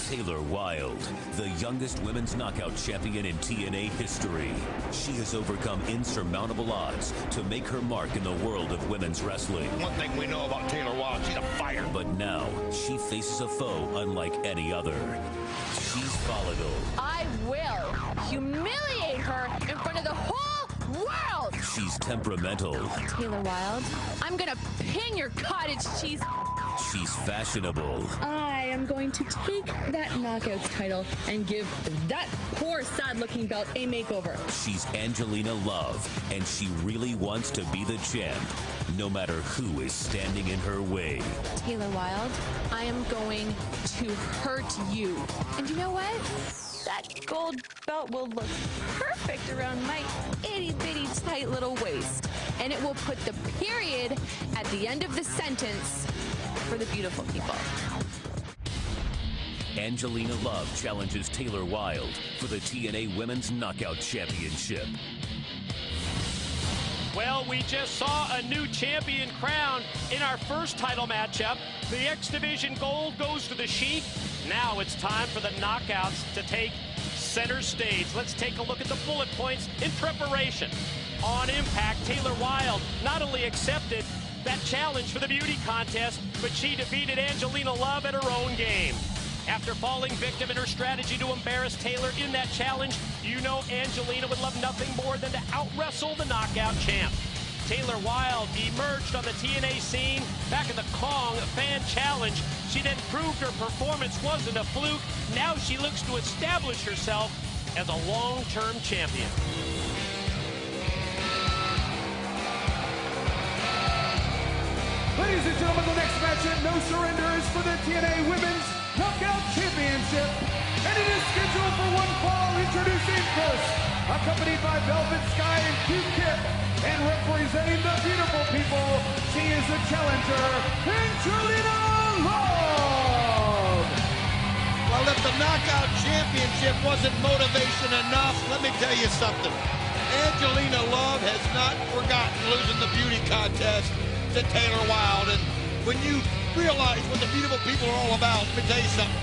Taylor Wilde, the youngest women's knockout champion in TNA history. She has overcome insurmountable odds to make her mark in the world of women's wrestling. One thing we know about Taylor Wilde, she's a fighter. But now, she faces a foe unlike any other. She's volatile. I will humiliate her in front of the whole world! She's temperamental. Taylor Wilde, I'm gonna pin your cottage cheese. She's fashionable. I am going to take that Knockouts title and give that poor, sad-looking belt a makeover. She's Angelina Love, and she really wants to be the champ, no matter who is standing in her way. Taylor Wilde, I am going to hurt you. And you know what? That gold belt will look perfect around my itty-bitty tight little waist. And it will put the period at the end of the sentence for the beautiful people. Angelina Love challenges Taylor Wilde for the TNA Women's Knockout Championship. Well, we just saw a new champion crowned in our first title matchup. The X Division gold goes to the Sheik. Now it's time for the knockouts to take center stage. Let's take a look at the bullet points in preparation. On impact, Taylor Wilde not only accepted that challenge for the beauty contest, but she defeated Angelina Love at her own game. After falling victim in her strategy to embarrass Taylor in that challenge, you know Angelina would love nothing more than to out-wrestle the knockout champ. Taylor Wilde emerged on the TNA scene back at the Kong Fan Challenge. She then proved her performance wasn't a fluke. Now she looks to establish herself as a long-term champion. Ladies and gentlemen, the next match at No Surrender is for the TNA Women's Knockout Championship. And it is scheduled for one fall. Introducing first, accompanied by Velvet Sky and Q-Tip. And representing the beautiful people, she is the challenger, Angelina Love. Well, if the Knockout Championship wasn't motivation enough, let me tell you something. Angelina Love has not forgotten losing the beauty contest to Taylor Wilde. And when you realize what the beautiful people are all about, let me tell you something.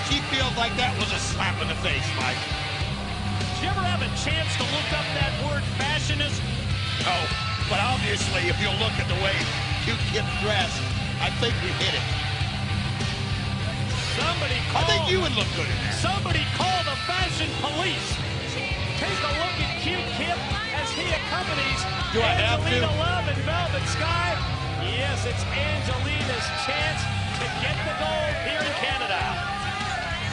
She feels like that was a slap in the face, Mike. Did you ever have a chance to look up that word fashionist? No, but obviously, if you look at the way Q-Tip's dressed, I think we hit it. Somebody called. I think you would look good in that. Somebody called the fashion police. Take a look at Q-Tip as he accompanies Do I have to? Angelina Love and Velvet Sky. Yes, it's Angelina's chance to get the gold here in Canada.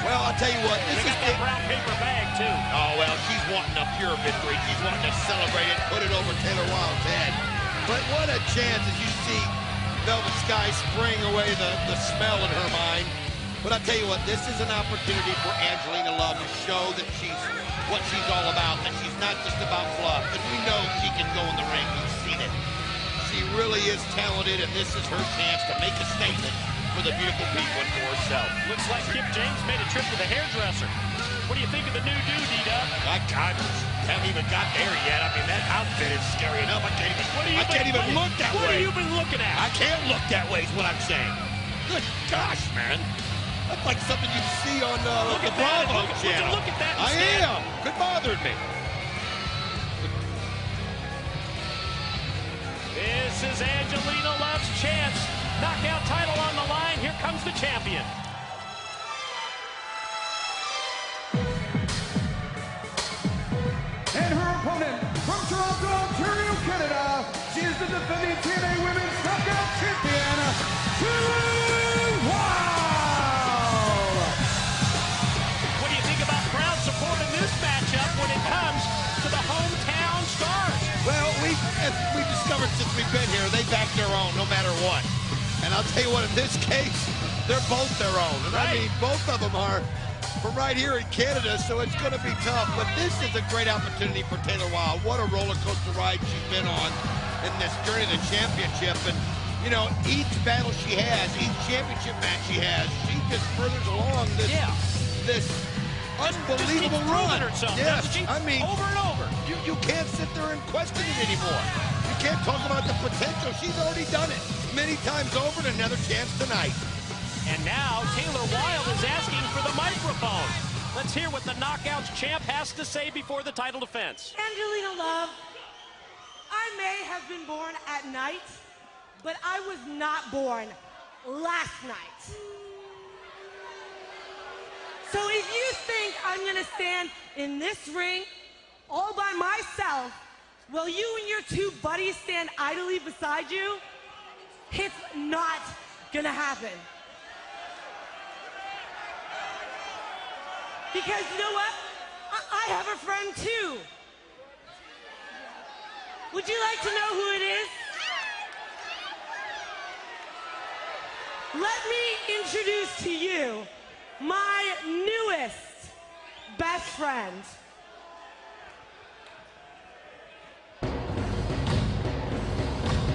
Well, I'll tell you what, this They is got that brown paper bag, too. Oh, well, she's wanting a pure victory. She's wanting to celebrate it, put it over Taylor Wilde's head. But what a chance as you see Velvet Sky spraying away the smell in her mind. But I'll tell you what, this is an opportunity for Angelina Love to show that she's what she's all about, that she's not just about fluff. And we know she can go in the ring. We've seen it. She really is talented, and this is her chance to make a statement for the beautiful people and for herself. Looks like Kip James made a trip to the hairdresser. What do you think of the new dude, D-Dub? I haven't even got there yet. I mean, that outfit is scary enough. I can't even look that way. What have you been looking at? I can't look that way is what I'm saying. Good gosh, man. That's like something you see on the Bravo channel. Look at that. I am. It bothered me. This is Angelina Love's chance. Knockout title on the line. Here comes the champion. And her opponent from Toronto, Ontario, Canada, she is the defending TNA Women's Knockout Champion, Taylor Wilde. What do you think about crowd support in this matchup when it comes to the hometown stars? Well, as we've discovered since we've been here, they back their own no matter what. And I'll tell you what, in this case, they're both their own. And Right. I mean, both of them are from right here in Canada, so it's going to be tough. But this is a great opportunity for Taylor Wilde. What a roller coaster ride she's been on in this journey to the championship. And, you know, each battle she has, each championship match she has, she just furthers along this unbelievable run. Herself, yes, she? I mean, over and over. You can't sit there and question it anymore. You can't talk about the potential. She's already done it many times over, and another chance tonight. And now Taylor Wilde is asking for the mic microphone. Let's hear what the Knockouts champ has to say before the title defense. Angelina Love, I may have been born at night, but I was not born last night. So if you think I'm gonna stand in this ring all by myself while you and your two buddies stand idly beside you, it's not gonna happen. Because you know what? I have a friend too. Would you like to know who it is? Let me introduce to you my newest best friend.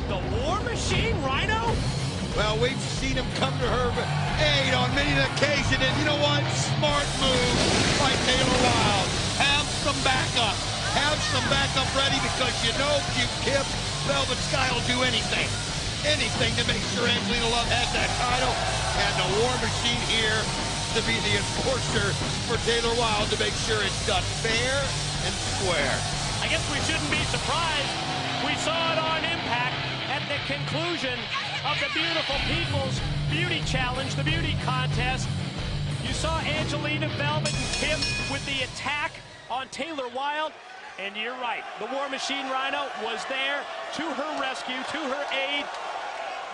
The War Machine, Rhino? Well, we've seen him come to her aid on many an occasion, and you know what? Smart move by Taylor Wilde. Have some backup. Have some backup ready, because you know Kip, Velvet Sky will do anything. Anything to make sure Angelina Love has that title. And the War Machine here to be the enforcer for Taylor Wilde to make sure it's done fair and square. I guess we shouldn't be surprised. We saw it on Impact at the conclusion of the Beautiful People's Beauty Challenge, the beauty contest. You saw Angelina, Velvet, and Kip with the attack on Taylor Wilde. And you're right, the War Machine, Rhino, was there to her rescue, to her aid.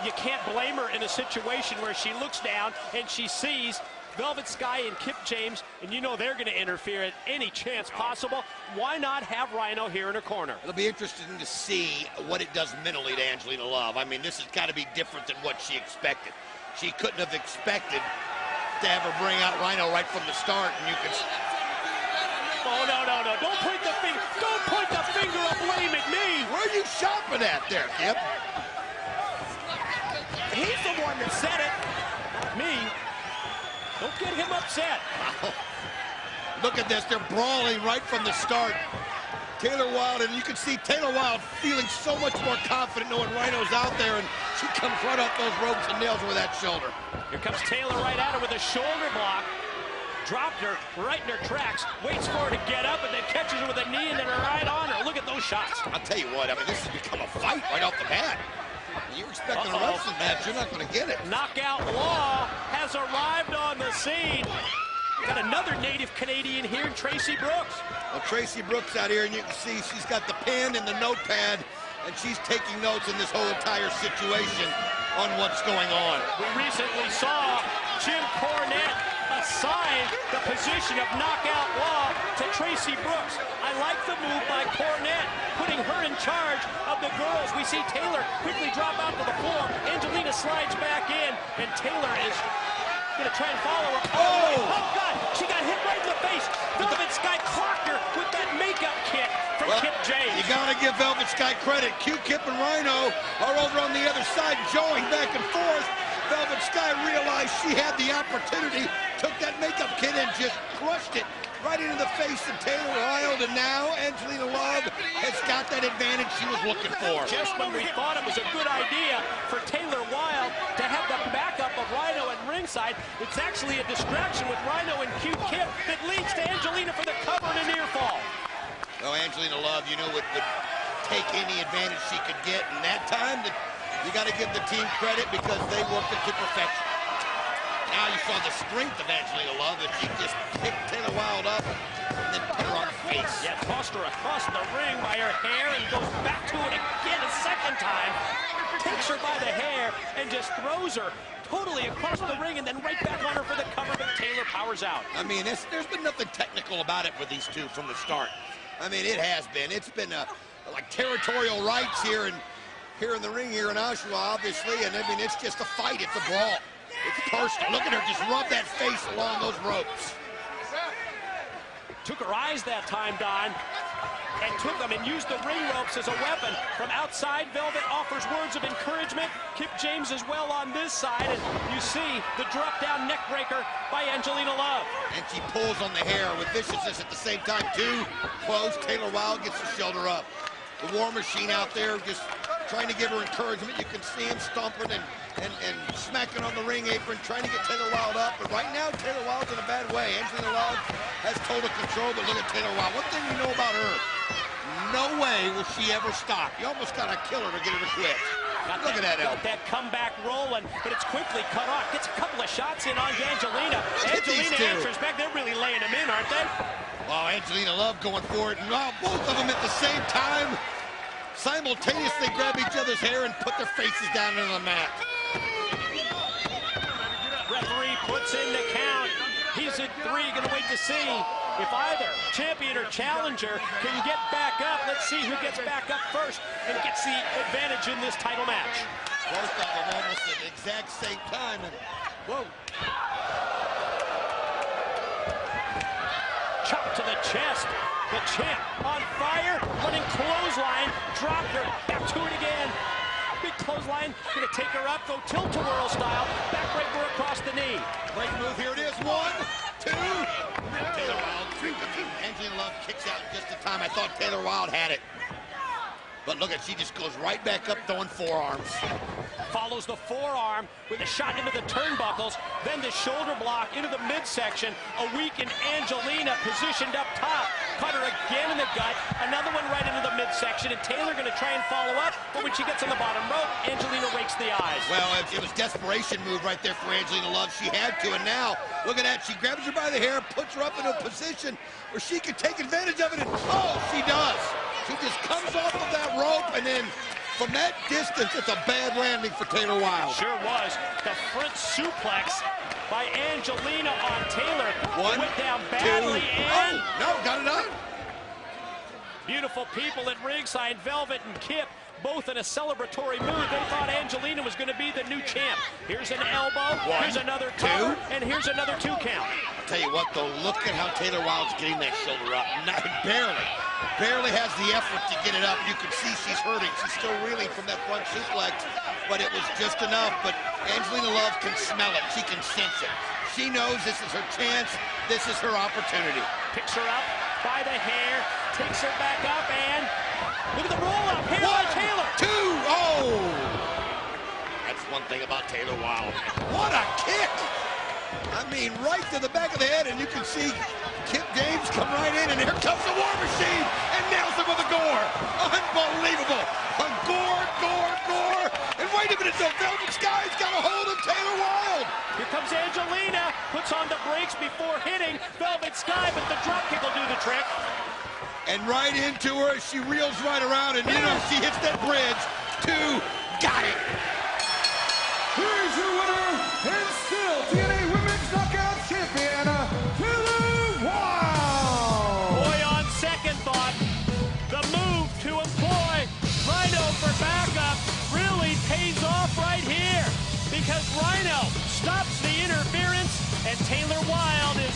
You can't blame her in a situation where she looks down and she sees Velvet Sky and Kip James, and you know they're going to interfere at any chance possible. Why not have Rhino here in her corner? It'll be interesting to see what it does mentally to Angelina Love. I mean, this has got to be different than what she expected. She couldn't have expected to have her bring out Rhino right from the start, and you can... Oh, no. Don't point the finger. Don't point the finger of blame at me. Where are you shopping at there, Kip? He's the one that said it, not me. Don't get him upset. Look at this. They're brawling right from the start. Taylor Wilde, and you can see Taylor Wilde feeling so much more confident knowing Rhino's out there, and she comes right off those ropes and nails her with that shoulder. Here comes Taylor right at her with a shoulder block. Dropped her right in her tracks, waits for her to get up, and then catches her with a knee and then right on her. Look at those shots. I'll tell you what, I mean, this has become a fight right off the bat. You're expecting a wrestling match, you're not going to get it. Knockout Law has arrived on the scene. Got another native Canadian here, Tracy Brooks. Well, Tracy Brooks out here, and you can see she's got the pen and the notepad, and she's taking notes in this whole entire situation on what's going on. We recently saw Jim Cornette assign the position of Knockout Law to Tracy Brooks. I like the move by Cornette, putting her in charge of the girls. We see Taylor quickly drop out to the floor. Angelina slides back in, and Taylor is going to try and follow her. Oh, God, she got hit right in the face. Velvet Sky clocked her with that makeup kick from Kip James. You got to give Velvet Sky credit. Kip and Rhino are over on the other side, joing back and forth. Velvet Sky realized she had the opportunity, took that makeup kit and just crushed it right into the face of Taylor Wilde, and now Angelina Love has got that advantage she was looking for. Just when we thought it was a good idea for Taylor Wilde to have the backup of Rhino at ringside, it's actually a distraction with Rhino and Kip that leads to Angelina for the cover and a near fall. Well, Angelina Love, you know, would take any advantage she could get, and that time, you got to give the team credit because they worked it to perfection. Now you saw the strength of Angelina Love, that she just picked Taylor Wilde up and then put her on her face. Yeah, tossed her across the ring by her hair and goes back to it again a second time. Takes her by the hair and just throws her totally across the ring and then right back on her for the cover, but Taylor powers out. I mean, there's been nothing technical about it for these two from the start. I mean, it has been. It's been like territorial rights here in the ring here in Oshawa, obviously, and I mean, it's just a fight. It's a brawl. It's personal. Look at her just rub that face along those ropes. Took her eyes that time, Don, and took them and used the ring ropes as a weapon. From outside, Velvet offers words of encouragement. Kip James as well on this side, and you see the drop-down neck breaker by Angelina Love. And she pulls on the hair with viciousness at the same time, too. Close. Taylor Wilde gets the shoulder up. The War Machine out there just trying to give her encouragement. You can see him stomping and and smacking on the ring apron, trying to get Taylor Wilde up. But right now, Taylor Wilde's in a bad way. Angelina Love has total control, but look at Taylor Wilde. One thing we know about her, no way will she ever stop. You almost got to kill her to get her to quit. Look at that elbow. Got that comeback rolling, but it's quickly cut off. Gets a couple of shots in on Angelina. Angelina answers back. They're really laying them in, aren't they? Oh, Angelina Love going for it. And both of them at the same time simultaneously grab each other's hair and put their faces down into the mat. Referee puts in the count. He's at 3. Gonna wait to see if either champion or challenger can get back up. Let's see who gets back up first and gets the advantage in this title match. Both of them almost at the exact same time. And whoa. Chop to the chest. The champ on fire. Running clothesline. Dropped her. Back to it again. Big clothesline. Gonna take her up. Go tilt-a-whirl style. Backbreaker across the knee. Great move. Here it is. 1, 2. Taylor Wilde. Angelina Love kicks out just in time. I thought Taylor Wilde had it. But look at, she just goes right back up throwing forearms. Follows the forearm with a shot into the turnbuckles, then the shoulder block into the midsection. A weakened Angelina positioned up top. Caught her again in the gut. Another one right into the midsection, and Taylor going to try and follow up, but when she gets on the bottom rope, Angelina rakes the eyes. Well, it was desperation move right there for Angelina Love. She had to, and now, look at that. She grabs her by the hair, puts her up in a position where she can take advantage of it, and oh, she does. She just comes off of that rope, and then from that distance, it's a bad landing for Taylor Wilde. Sure was. The front suplex by Angelina on Taylor. 1, went down 2. badly, and Oh, no, got it on. beautiful people at ringside, Velvet and Kip, both in a celebratory mood. They thought Angelina was going to be the new champ. Here's an elbow, 1, here's another 2, cover, and here's another 2 count. I'll tell you what, though, look at how Taylor Wilde's getting that shoulder up. Barely has the effort to get it up. You can see she's hurting. She's still reeling from that front suplex, but it was just enough. But Angelina Love can smell it. She can sense it. She knows this is her chance. This is her opportunity. Picks her up by the hair, takes her back up, and look at the roll-up. Hair by 1, Taylor. 2, oh! That's one thing about Taylor Wilde. What a kick! I mean, right to the back of the head, and you can see Kip James come right in, and here comes the War Machine, and nails him with a gore. Unbelievable. A gore. And wait a minute, the Velvet Sky's got a hold of Taylor Wilde. Here comes Angelina, puts on the brakes before hitting Velvet Sky, but the dropkick will do the trick. And right into her, she reels right around, and you know, she hits that bridge. 2, got it. Here's your winner, and still TNA Women's Knockout Champion, Taylor Wilde. Boy, on second thought, the move to employ Rhino for backup really pays off right here, because Rhino stops the interference, and Taylor Wilde is